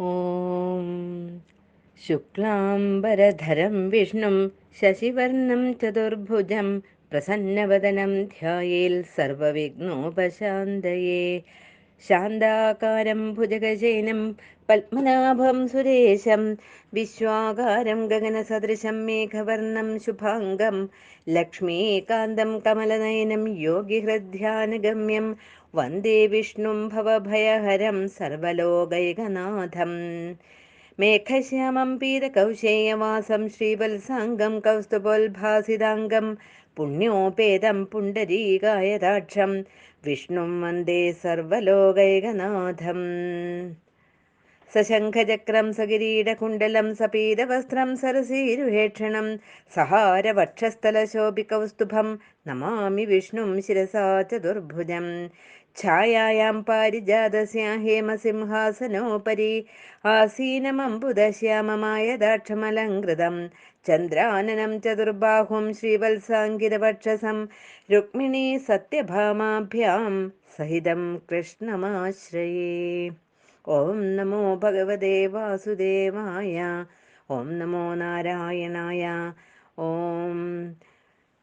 ॐ शुक्लाम्बरधरं विष्णुं शशिवर्णं चतुर्भुजं प्रसन्नवदनं ध्यायेत् सर्वविघ्नोपशान्तये। शान्ताकारं भुजगशयनं पद्मनाभं सुरेशं विश्वाकारं गगनसदृशं मेघवर्णं शुभाङ्गं लक्ष्मीकान्तं कमलनयनं योगिहृद्ध्यानगम्यं वन्दे विष्णुं भवभयहरं सर्वलोकैकनाथम्। मेघश्यामं पीतकौशेयवासं श्रीवत्साङ्गं कौस्तुभोल्भासिताङ्गं पुण्योपेतं पुण्डरीकायदाक्षं विष्णुं वन्दे सर्वलोकैकनाथम्। सशङ्खचक्रं सकिरीटकुण्डलं सपीतवस्त्रं सरसीरुहेक्षणं सहारवक्षस्थलशोभिकौस्तुभं नमामि विष्णुं शिरसा चतुर्भुजं। छायायां पारिजातस्य हेमसिंहासनोपरि आसीनमम्बुदश्याममायदाक्षमलङ्कृतं चन्द्राननं चतुर्बाहुं श्रीवत्साङ्गितवक्षसं रुक्मिणी सत्यभामाभ्यां सहितं कृष्णमाश्रये। ॐ नमो भगवते वासुदेवाय। ॐ नमो नारायणाय। ॐ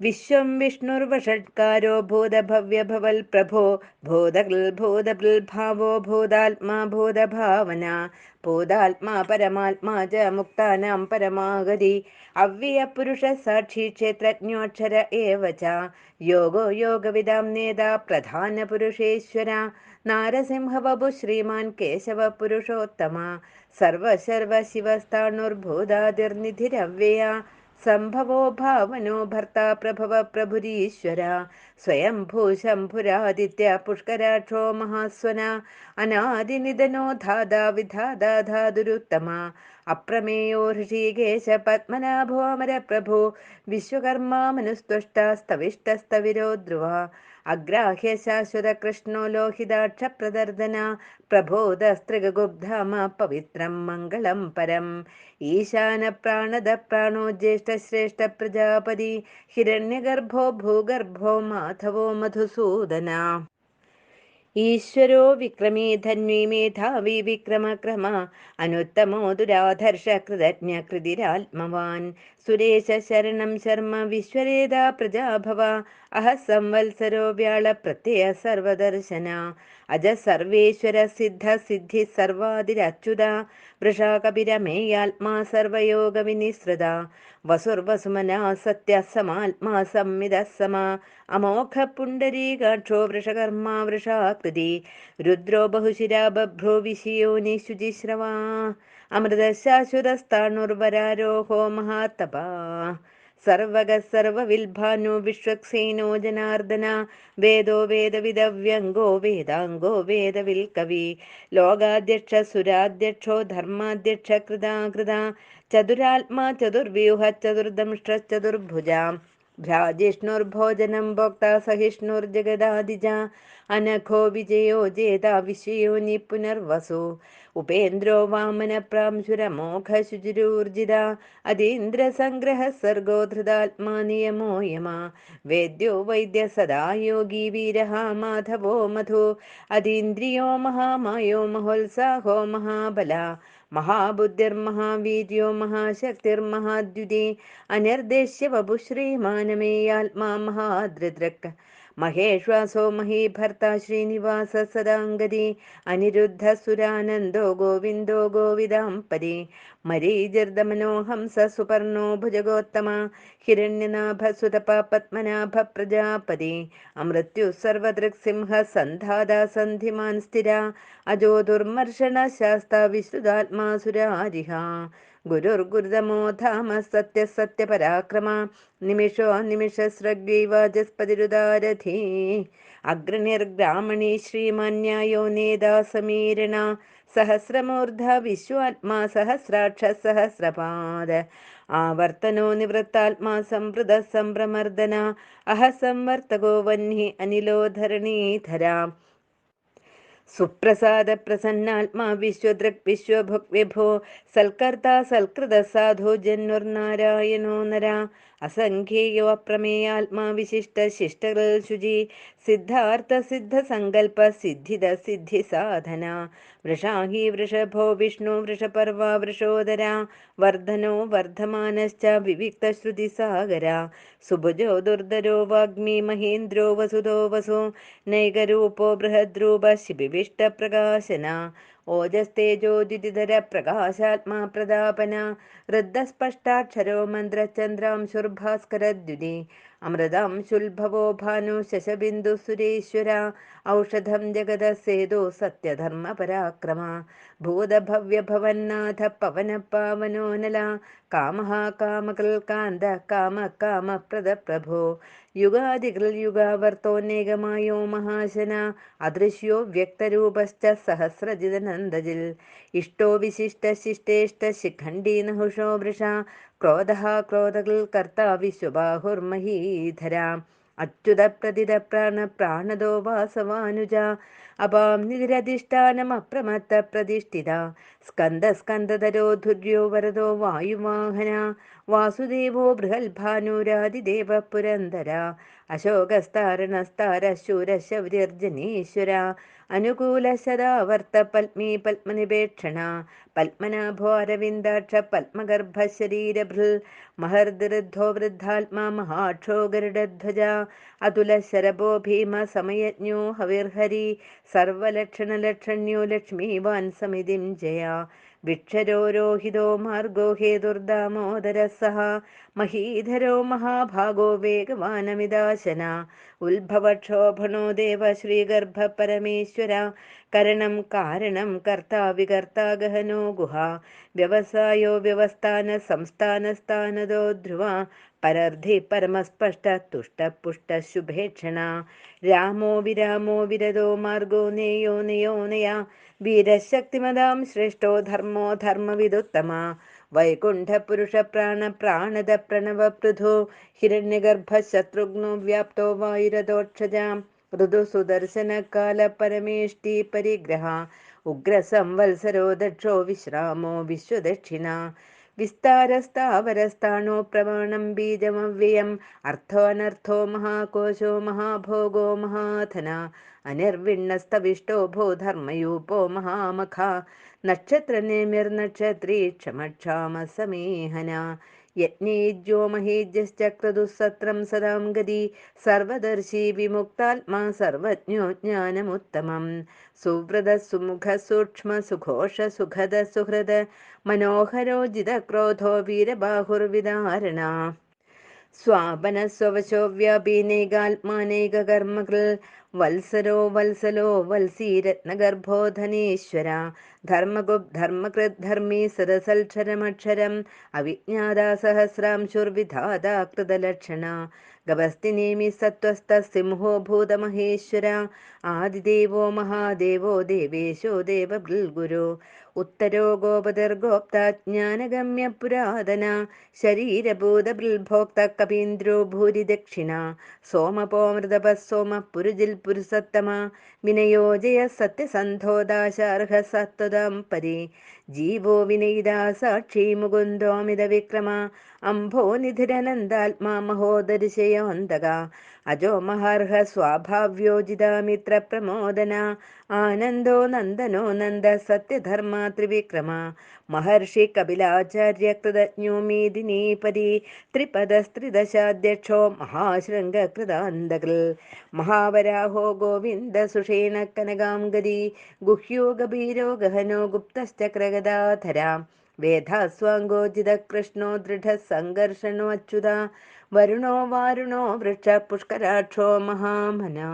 विश्वं विष्णुर्वषट्कारो भूतभव्यभवल्प्रभो भूतकृल् भूतात्मा भूतभावना भूतात्मा परमात्मा च मुक्तानां परमागति अव्ययपुरुषः साक्षी क्षेत्रज्ञोऽक्षर एव च योगो योगविदां नेता प्रधानपुरुषेश्वर नारसिंहवपु श्रीमान् केशवपुरुषोत्तमा सर्वशिवस्ताणुर्भूतादिर्निधिरव्यया सम्भवो भावनो भर्ता प्रभव प्रभुरीश्वर स्वयंभू शम्भुरादित्य पुष्कराक्षो महास्वना अनादिनिधनो धादा विधादा धातुरुत्तमा अप्रमेयो ऋषिकेश पद्मनाभो अमरप्रभो विश्वकर्मा मनुस्तुष्टा स्तविष्टस्तविरो ध्रुवा अग्राह्य शाश्वतकृष्णो लोहिताक्षप्रदर्दन प्रबोधस्त्रिगुब्धाम पवित्रं मङ्गलं परम् ईशानप्राणदप्राणो ज्येष्ठश्रेष्ठप्रजापति हिरण्यगर्भो भूगर्भो माधवो मधुसूदना ईश्वरो विक्रमी धन्वी मेधावी विक्रमक्रम अनुत्तमो दुराधर्ष कृतज्ञकृतिरात्मवान् सुरेश शरणं शर्म विश्वरेदा प्रजाभव अह संवत्सरो व्याळप्रत्यय सर्वदर्शन अज सर्वेश्वर सिद्ध सिद्धि सर्वादिरच्युता वृषाकपिरमेयात्मा सर्वयोगविनिसृता वसुर्वसुमना सत्यः समात्मा संविदः समा अमोघ पुण्डरीकाक्षो वृषकर्मा वृषाकृति रुद्रो बहुशिरा बभ्रो विषयो निशुचिश्रवा अमृतशाश्वतस्ताणुर्वरारोहो महातपा सर्वगः सर्वविल्भानो विश्वक्सेनो जनार्दन वेदो वेदविदव्यङ्गो वेदाङ्गो वेदविल्कवि लोकाध्यक्ष सुराध्यक्षो धर्माध्यक्ष कृता कृता चतुरात्मा चतुर्व्यूह चतुर्दंष्ट्रश्चतुर्भुजा भ्राजिष्णुर्भोजनं भोक्ता सहिष्णुर्जगदादिजा अनघो विजयो जेता विषयो निपुनर्वसु उपेन्द्रो वामनप्रांशुरमोघशुचिरूर्जिता अतीन्द्रसङ्ग्रहः सर्गो धृतात्मा नियमो यमा वेद्यो वैद्य सदा योगी वीरः माधवो मधु अतीन्द्रियो महामायो महोत्साहो महाबला महाबुद्धिर्महावीर्यो महाशक्तिर्महाद्युति अनिर्देश्य वपुश्रीमानमेयात्मा महादृदृक् महेश्वासो महीभर्ता श्रीनिवास सदाङ्गदी अनिरुद्धसुरानन्दो गोविन्दो गोविदाम्पदी मरीजिर्दमनो हंस सुपर्णो भुजगोत्तमा हिरण्यनाभसुतप पद्मनाभ प्रजापति अमृत्युः सर्वदृक्सिंह सन्धादा सन्धिमान् स्थिरा अजो दुर्मर्षण शास्ता विश्रुतात्मा सुरारिहा गुरुर्गुरुदमो धाम सत्य सत्यपराक्रम निमिषो निमिषस्रग्रीवाजस्पतिरुदारथी अग्रनिर्ग्रामणी श्रीमान्यायो नेदा समीरण सहस्रमूर्धा विश्वात्मा सहस्राक्ष सहस्रपाद आवर्तनो निवृत्तात्मा संवृतः सम्भ्रमर्दन अह संवर्तको वह्नि अनिलो धरणीधरा സുപ്രസാദ പ്രസന്നാത്മാ വിശ്വദൃക് വിശ്വഭുക് വിഭോ സൽക്കർത്താ സൽകൃത സാധോ ജന്മുർനാരായണോ നര അസംഖ്യേയോ അപ്രമേയാത്മാ വിശിഷ്ട ശിഷ്ടകൾ ശുചി സിദ്ധാർത്ഥ സിദ്ധ സങ്കൽപ്പ സിദ്ധിദ സിദ്ധി സാധന വൃഷാഹി വൃഷഭോ വിഷ്ണു വൃഷപർവ വൃഷോദര വർദ്ധനോ വർദ്ധമാനശ്ച വിവിക്ത ശ്രുതി സാഗര സുഭുജോ ദുർധരോ വാഗ്മി മഹേന്ദ്രോ വസുതോ വസു നൈകരൂപോ ബൃഹദ്രൂപ ശിബിവിഷ്ടപ്രകാശന ഓജസ്തേജോദ്യുതിധര പ്രകാശാത്മാ പ്രതാപന വൃദ്ധസ്പഷ്ടാക്ഷരോ മന്ത്രചന്ദ്രാംശുർഭാസ്കരദ്യുതി അമൃതാംശുൽഭവോ ഭാനു ശശബിന്ദു സുരേശ്വര ഔഷധം ജഗതസേതോ സത്യധർമ്മ പരാക്രമ ഭൂതഭവ്യഭവന്നാഥ പവന പാവനോനല കാമഃ കാമകൽകാന്ത കാമ കാമപ്രദ പ്രഭോ യുഗാദികൾ യുഗാവർത്തോന്നേകമായോ മഹാശന അദൃശ്യോ വ്യക്തരൂപശ്ച സഹസ്രജിതനന്ദജിൽ ഇഷ്ടോ വിശിഷ്ട ശിഷ്ടേഷ്ട ശിഖണ്ഡീ നഹുഷോ വൃഷ ക്രോധ ക്രോധകൾ കർത്ത വിശ്വബാഹുർമഹീധര അച്യുത പ്രതിത പ്രാണ പ്രാണദോ വാസവാനുജ അപാം നിരധിഷ്ഠാനമപ്രമത്ത പ്രതിഷ്ഠിത സ്കന്ദ സ്കന്ദധരോ ധുര്യോ വരദോ വായുവാഹന വാസുദേവോ ബൃഹൽഭാനുരാതിദേവ പുരന്ദര അശോകസ്താരണസ്താര ശൂരശൗര്യർജനീശ്വര അനുകൂല ശതാവർത്ത പത്മീ പത്മനിപേക്ഷണ പത്മനാഭോ അരവിന്ദാക്ഷ പത്മഗർഭ ശരീരഭൃൽ മഹർദൃദ്ധോ വൃദ്ധാത്മാ മഹാക്ഷോ ഗരുഡധ്വജ അതുല ശരഭോ ഭീമ സമയജ്ഞോ ഹവിർഹരി സർവലക്ഷണലക്ഷണ്യോ ലക്ഷ്മീവാൻ സമിതിം ജയ വിക്ഷരോരോഹിതോ മാർഗോ ഹേതുർദാമോദര സഹ മഹീധരോ മഹാഭാഗോ വേഗവാനമിദാശന ഉത്ഭവക്ഷോഭണോ ദേവ ശ്രീഗർഭ പരമേശ്വര കരണം കാരണം കർത്താ വികർത്താ ഗഹനോ ഗുഹ വ്യവസായോ വ്യവസ്ഥാന സംസ്ഥാന സ്ഥാനതോ ധ്രുവ പരർദ്ധി പരമസ്പഷ്ട തുഷ്ടപുഷ്ട ശുഭേക്ഷണ രാമോ വിരാമോ വിരതോ മാർഗോ നേയോ നയോ നയ വീരശക്തിമതാം ശ്രേഷ്ഠോ ധർമ്മോ ധർമ്മവിദുത്തമ വൈകുണ്ഠ പുരുഷ പ്രാണ പ്രാണദ പ്രണവ പൃഥോ ഹിരണ്യഗർഭ ശത്രുഘ്നോ വ്യാപ്തോ വായുരഥോക്ഷജ ഋതു സുദർശന കാല പരമേഷ്ടി പരിഗ്രഹ ഉഗ്രസംവത്സരോ ദക്ഷോ വിശ്രാമോ വിശ്വദക്ഷിണ വിസ്താരസ്ഥാവരസ്ഥാണോ പ്രമാണം ബീജമവ്യയം അർത്ഥോനർത്ഥോ മഹാകോശോ മഹാഭോഗോ മഹാധന അനിർവിണ്ണസ്തവിഷ്ടോ ഭോ ധർമ്മയൂപോ മഹാമഖ നക്ഷത്രനേമിർനക്ഷത്രീ ക്ഷമക്ഷാമ സമേഹന യജ്ഞേജ്യോ മഹേജ്യശ്ചക്രതുസത്രം സദാം ഗതി സർവദർശി വിമുക്താത്മാ സർവജ്ഞോ ജ്ഞാനമുത്തമം സുവ്രത സുമുഖ സൂക്ഷ്മ സുഘോഷ സുഖദ സുഹൃദ മനോഹരോജിത ക്രോധോ വീരബാഹുർവിദാരണ സ്വാപന സ്വവശോ വ്യാപീനൈകാത്മാനൈകകർമ്മകൃൽ വത്സരോ വത്സലോ വത്സീരത്നഗർഭോ ധനേശ്വര ധർമ്മകൃത് ധർമ്മീ സദസൽക്ഷരമക്ഷരം അവിജ്ഞാതാ സഹസ്രാംശുർവിധാതാ കൃതലക്ഷണ ഗവസ്തിനേമി സത്വസ്ഥ സിംഹോ ഭൂതമഹേശ്വര ആദിദേവോ മഹാദേവോ ദേവേശോ ദേവഗുരു ഉത്തരോ ഗോപതിർഗോപ്ത ജ്ഞാനഗമ്യ പുരാതന ശരീരഭൂതഭൃൽഭോക്ത കപീന്ദ്രോ ഭൂരി ദക്ഷിണ സോമപോമൃതപ സോമ പുരുജിൽ പുരുസത്തമ വിനയോജയ സത്യസന്ധോദാശാർഹ സത്വദാം പരി ജീവോ വിനയിതാ സാക്ഷി മുകുന്ദോമിത വിക്രമ അംഭോ നിധിരനന്ദാത്മാ മഹോദരിശയോന്തക അജോ മഹാർഹ സ്വാഭാവ്യോജിതാമിത്ര പ്രമോദന ആനന്ദോ നന്ദനോ നന്ദ സത്യധർമ്മ ത്രിവിക്രമ മഹർഷി കപിലാചാര്യ കൃതജ്ഞോ മേദിനീപരി ത്രിപദസ്ത്രിദശാധ്യക്ഷോ മഹാശൃംഗകൃതാന്തകൃൽ മഹാവരാഹോ ഗോവിന്ദ സുഷേണ കനകാംഗതി ഗുഹ്യോ ഗഭീരോ ഗഹനോ ഗുപ്തശ്ചക്രഗദാധര വേദാസ്വാങ്കോജിത കൃഷ്ണോ ദൃഢ സംഘർഷണോ അച്യുത വരുണോ വാരുണോ വൃക്ഷ പുഷ്കരാക്ഷോ മഹാമനാ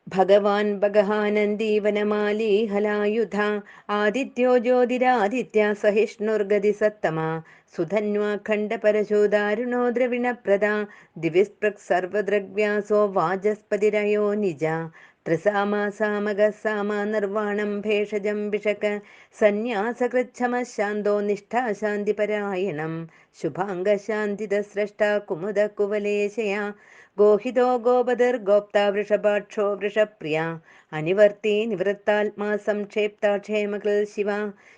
ഭഗവാൻ ഭഗഹാനന്ദീവനമാലീ ഹലായുധ ആദിത്യോ ജ്യോതിരാദിത്യ സഹിഷ്ണുർഗതി സത്തമ സുധന്വാഖണ്ഡ പരശോദാരുണോ ദ്രവിണപ്രദ ദിവിസ്പൃക് സർവദൃഗ്വ്യാസോ വാചസ്പതിരയോ നിജ ത്രിസാമാസാമകസാമ നിർവാണം ഭേഷജം ഭിഷക് സന്യാസകൃച്ഛമശാന്തോ നിഷ്ഠാശാന്തിപരായണം ശുഭാംഗശാന്തിദ സ്രഷ്ട കുമുദ കുവലേശയ ഗോഹിതോ ഗോപതിർഗോപ്ത വൃഷഭാക്ഷോ വൃഷപ്രിയ അനിവർത്തി നിവൃത്താത്മാ സംക്ഷേപ്ത ക്ഷേമകൃൽ ശിവ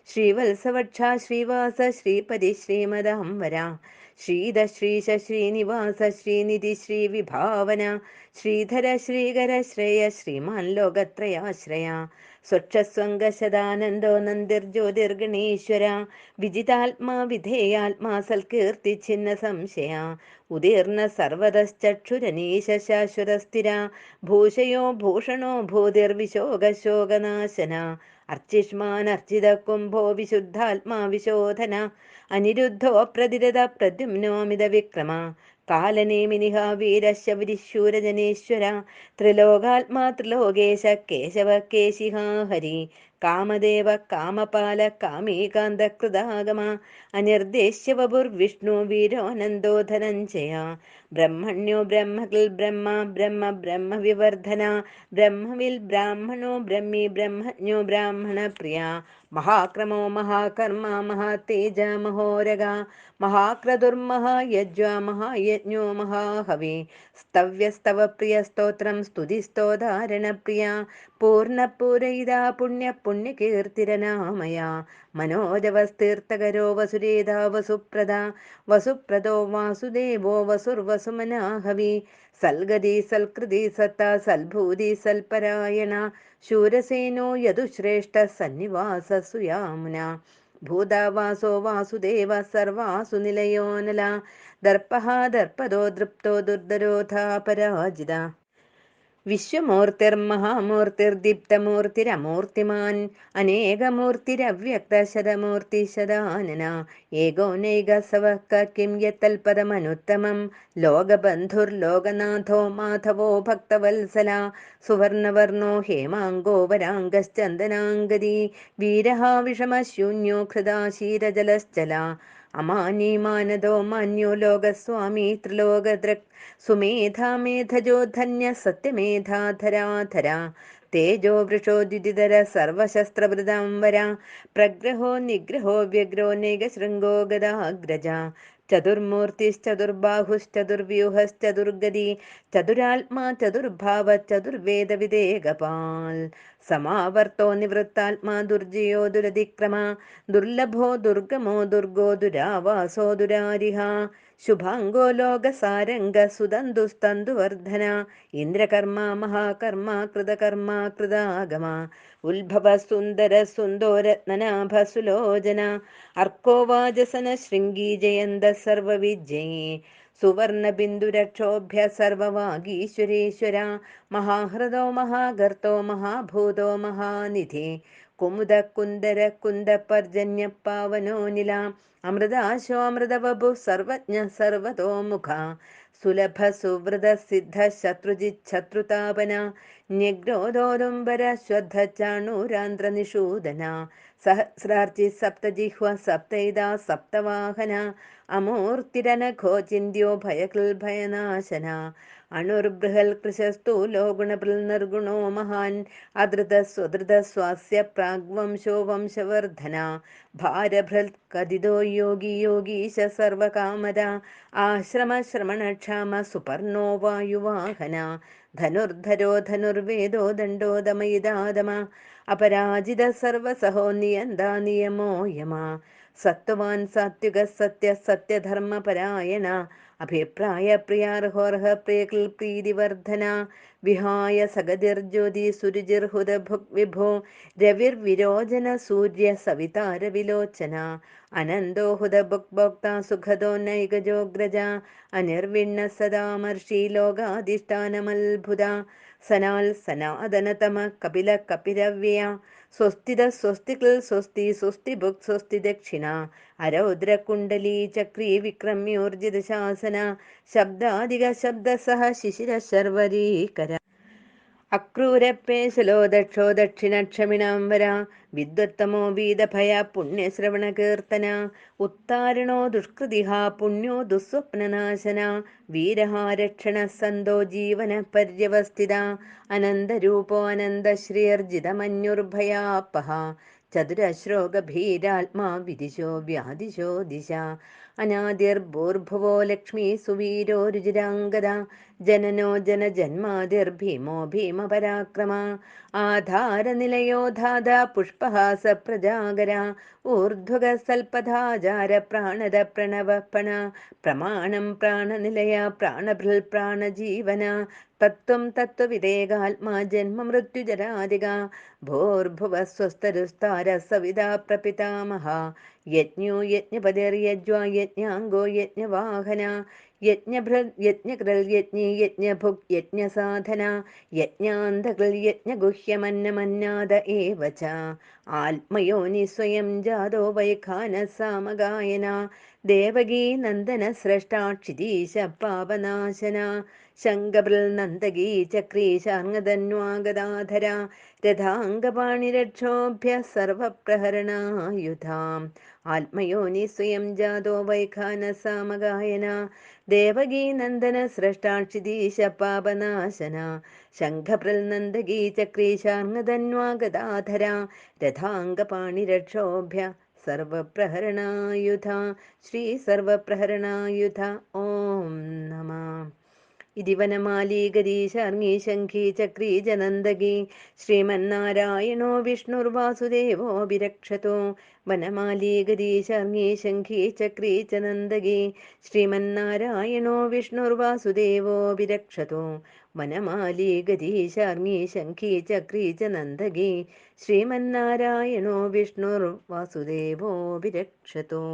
ശ്രീവത്സവക്ഷ ശ്രീവാസ ശ്രീപതി ശ്രീമദാംബര ശ്രീധ ശ്രീശ ശ്രീനിവാസ ശ്രീനിധി ശ്രീവിഭാവന ശ്രീധര ശ്രീകര ശ്രേയ ശ്രീമാൻ ലോകത്രയാശ്രയ സ്വച്ഛസ്വംഗശദാനന്ദോ നന്ദിർജ്യോതിർഗണീശ്വര വിജിതാത്മാ വിധേയാത്മാ സൽകീർത്തി ഛിന്ന സംശയ ഉദീർണ സർവതശ്ചക്ഷുരനീശ ശാശ്വതസ്ഥിര ഭൂഷയോ ഭൂഷണോ ഭൂതിർവിശോകശോകനാശന അർച്ചിഷ്മാനർച്ചിത കുംഭോ വിശുദ്ധാത്മാ വിശോധന അനിരുദ്ധോ പ്രതിരത പ്രദ്യുമ്നോമിത വിക്രമ കാലനേമിനിഹ വീരശബരിശൂരജനേശ്വര ത്രിലോകാത്മാ ത്രിലോകേശ കേശവ കേശിഹ ഹരി കാമദേവ കാമപാല കാമീകാന്ത കൃതാഗമ അനിർദ്ദേശ്യ വപുർവിഷ്ണു വീരോനന്ദോ ധനഞ്ജയ ബ്രഹ്മണ്യോ ബ്രഹ്മകിൽ ബ്രഹ്മ ബ്രഹ്മ ബ്രഹ്മവിവർധന ബ്രഹ്മവിൽ ബ്രാഹ്മണോ ബ്രഹ്മി ബ്രഹ്മജ്ഞോ ബ്രാഹ്മണ പ്രിയ മഹാക്രമോ മഹാകർമ്മ മഹാതേജ മഹോരഗ മഹാക്രതുർമഹായജ്വ മഹായജ്ഞോ മഹാഹവി സ്തവ്യസ്തവ പ്രിയ സ്തോത്രം സ്തുതിസ്തോധാരണ പ്രിയ പൂർണ്ണപൂരയിതാ പുണ്യ പുണ്യകീർത്തിരനാമയ മനോജവസ്തീർത്ഥകരോ വസുരേധാ വസുപ്രദ വസുപ്രദോ വാസുദേവോ വസുർവസുമനാഹവി സൽഗതി സൽകൃതി സത്ത സൽഭൂതി സൽപരായണ ശൂരസേനോ യദുശ്രേഷ്ഠ സന്നിവാസ സുയാമുന ഭൂതാവാസോ വാസുദേവ സർവാസു നിലയോനല ദർപ്പഃ ദർപ്പദോ ദൃപ്തോ ദുർധരോധാ പരാജിത വിശ്വമൂർത്തിർമഹാമൂർത്തിർദീപ്തമൂർത്തിരമൂർത്തിമാൻ അനേകമൂർത്തിരവ്യക്തശതമൂർത്തിശതാനന ഏകോനൈകസവഃ കിം യത്തൽപദമനുത്തമം ലോകബന്ധുർലോകനാഥോ മാധവോ ഭക്തവത്സല സുവർണവർണോ ഹേമാംഗോ വരാംഗശ്ചന്ദനാംഗതി വീരഃ വിഷമശൂന്യോ ഹൃദാശീരജലശ്ചല അമാനീമാനദോ മാന്യോ ലോകസ്വാമി ത്രിലോകദൃക് സുമേധാ മേധജോ ധന്യ സത്യമേധാധരാധര തേജോ വൃഷോ ദ്യുതിധര സർവശസ്ത്രഭൃതാംബര പ്രഗ്രഹോ നിഗ്രഹോ വ്യഗ്രോ നൈകശൃംഗോ ഗദാഗ്രജ ചതുർമൂർത്തിശ്ചതുർബാഹുശ്ചതുർവ്യൂഹശ്ചതുർഗതി ചതുരാത്മാ ചതുർഭാവ ചതുർവേദവിദേകപാൽ സമാവർത്തോ നിവൃത്താത്മാ ദുർജയോ ദുരതിക്രമ ദുർലഭോ ദുർഗമോ ദുർഗോ ദുരാവാസോ ദുരാരിഹ ശുഭാംഗോ ലോകസാരംഗ സുതന്തുസ്തന്തുവർദ്ധന ഇന്ദ്രകർമ്മ മഹാകർമ്മ കൃതകർമ്മ കൃതാഗമ ഉത്ഭവ സുന്ദര സുന്ദോരത്നനാഭ സുലോചന അർക്കോവാജസന ശൃംഗീ ജയന്ത സർവവിജയേ സുവർണ ബിന്ദുരക്ഷോഭ്യ സർവവാഗീശ്വരേശ്വര മഹാഹൃദോ മഹാഗർത്തോ മഹാഭൂതോ മഹാനിധി കുമുദ കുന്ദര കുന്ദ പർജന്യ പാവനോ നില അമൃതാശോ അമൃതവപു സർവജ്ഞ സർവതോമുഖ സുലഭ സുവൃത സിദ്ധ ശത്രുജിത് ശത്രുതാപന ന്യഗ്രോദോദുംബര ശ്വദ്ധ ചാണൂരാന്ധ്ര നിഷൂദന സഹസ്രാർച്ചി സപ്തജിഹ്വ സപ്തൈതാ സപ്തവാഹന അമൂർത്തിരനഘോ ചിന്ത്യോ ഭയകൃൽ ഭയനാശന അണുർബൃഹൽ കൃശസ്ഥൂലോ ഗുണഭൃൽ നിർഗുണോ മഹാൻ അധൃത സ്വധൃത സ്വാസ്യ പ്രാഗ്വംശോ വംശവർദ്ധന ഭാരഭൃൽ കഥിതോ യോഗി യോഗീശ സർവകാമദ ആശ്രമ ശ്രമണക്ഷാമ സുപർണോ വായുവാഹന ധനുർധരോ ധനുർവേദോ ദണ്ഡോ ദമയിതാദമ അപരാജിത സർവസഹോ നിയന്താ നിയമോ യമ സത്വവാൻ സാത്വിക സത്യ സത്യധർമ്മപരായണ അഭിപ്രായ പ്രിയാർഹോർഹ പ്രിയകൃൽ പ്രീതിവർദ്ധന വിഹായ സഗതിർജ്യോതി സുരുചിർഹുത ഭുക് വിഭോ രവിർവിരോചന സൂര്യ സവിതാര വിലോചന അനന്തോ ഹുത ഭുക് ഭോക്ത സുഖദോ നൈകജോഗ്രജ അനിർവിണ്ണ സദാമർഷി ലോകാധിഷ്ഠാനമത്ഭുത സനാൽ സനാതനതമ കപില കപിരവ്യയ സ്വസ്തിത സ്വസ്തികൃൽ സ്വസ്തി സ്വസ്തി ഭുക് സ്വസ്തി ദക്ഷിണ അരൗദ്ര കുണ്ടലീ ചക്രീ വിക്രമ്യോർജിത ശാസന ശബ്ദാധിക ശബ്ദ സഹ ശിശിര ശർവരീകര അക്രൂരപ്പേശലോ ദക്ഷോ ദക്ഷിണക്ഷമിണാം വര വിദ്വത്തമോ വീതഭയ പുണ്യശ്രവണകീർത്തന ഉത്താരണോ ദുഷ്കൃതിഹ പുണ്യോ ദുസ്വപ്നനാശന വീരഹ രക്ഷണ സന്തോ ജീവന പര്യവസ്ഥിത അനന്തരൂപോ അനന്തശ്രീർജിതമന്യുർഭയാപ്പഹ ചതുരശ്ലോകഭീരാത്മാ വിദിശോ വ്യാദിശോ ദിശ അനാദിർഭൂർഭുവോ ലക്ഷ്മീ സുവീരോ രുചിരാംഗത ജനനോ ജനജന്മാതിർഭീമോ ഭീമപരാക്രമ ആധാരനിലയോ ധാത പുഷ്പഹാസ പ്രജാഗര ഊർധ്വഗ സൽപഥാചാര പ്രാണത പ്രണവപ്പണ പ്രമാണം പ്രാണനിലയ പ്രാണഭൃൽ പ്രാണജീവന തത്വം തത്വവിദേകാത്മാ ജന്മമൃത്യുജരാദിക ഭൂർഭുവ സ്വസ്തരുസ്താര സവിതാ പ്രപിതാമഹ യജ്ഞോ യജ്ഞപതിർയജ്വാ യജ്ഞാംഗോ യജ്ഞവാഹന യജ്ഞഭൃത് യജ്ഞകൃൽ യജ്ഞി യജ്ഞഭുക് യജ്ഞസാധന യജ്ഞാന്തകൃൽ യജ്ഞഗുഹ്യമന്നമന്നാദ ഏവ ച ആത്മയോനി സ്വയം ജാതോ വൈഖാനസാമഗായന ദേവകീ നന്ദന സ്രഷ്ടാ ക്ഷിതീശ പാപനാശന ശങ്കഭൃൽ നന്ദകീ ചക്രീ ശാർങ്ങധന്വാഗദാധര രഥാംഗപാണിരക്ഷോഭ്യ സർവപ്രഹരണായുധാം ആത്മയോനി സ്വയം ജാതോ വൈഖാനസാമഗായന ദേവകീ നന്ദന സ്രഷ്ടാക്ഷിതീശ പാപനാശന ശംഖഭൃൽ നന്ദകീ ചക്രീ ശാർങ്ങധന്വാഗദാധര രഥാംഗപാണിരക്ഷോഭ്യ സർവപ്രഹരണായുധ ശ്രീ സർവപ്രഹരണായുധ ഓം നമ ഇതി വനമാലീകരീശാർങ്ങീ ശംഖീ ചക്രീ ജനന്ദകീ ശ്രീമന്നാരായണോ വിഷ്ണുർവാസുദേവോ വിരക്ഷതോ വനമാലീകരീശാർങ്ങീ ശംഖീ ചക്രീ ചനന്ദകീ ശ്രീമന്നാരായണോ വിഷ്ണുർവാസുദേവോ വിരക്ഷതോ വനമാലീകരീശാർങ്ങീ ശംഖീ ചക്രീ ചനന്ദകീ ശ്രീമന്നാരായണോ വിഷ്ണുർവാസുദേവോ വിരക്ഷതോ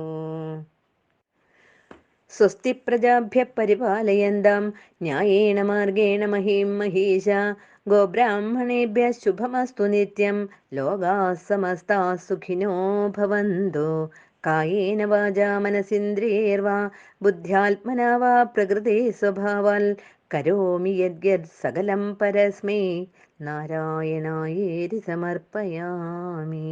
സ്വസ്തി പ്രജാഭ്യ പരിപാലയന്താം ന്യായേന മാർഗേണ മഹീം മഹീശ ഗോബ്രാഹ്മണേഭ്യ ശുഭമസ്തു നിത്യം ലോകാഃ സമസ്താഃ സുഖിനോ ഭവന്തു കായേന വാചാ മനസിന്ദ്രിയൈർവാ ബുദ്ധ്യാത്മനാ വാ പ്രകൃതി സ്വഭാവാൽ കരോമി യദ്യത് സകലം പരസ്മൈ നാരായണായേതി സമർപ്പയാമി.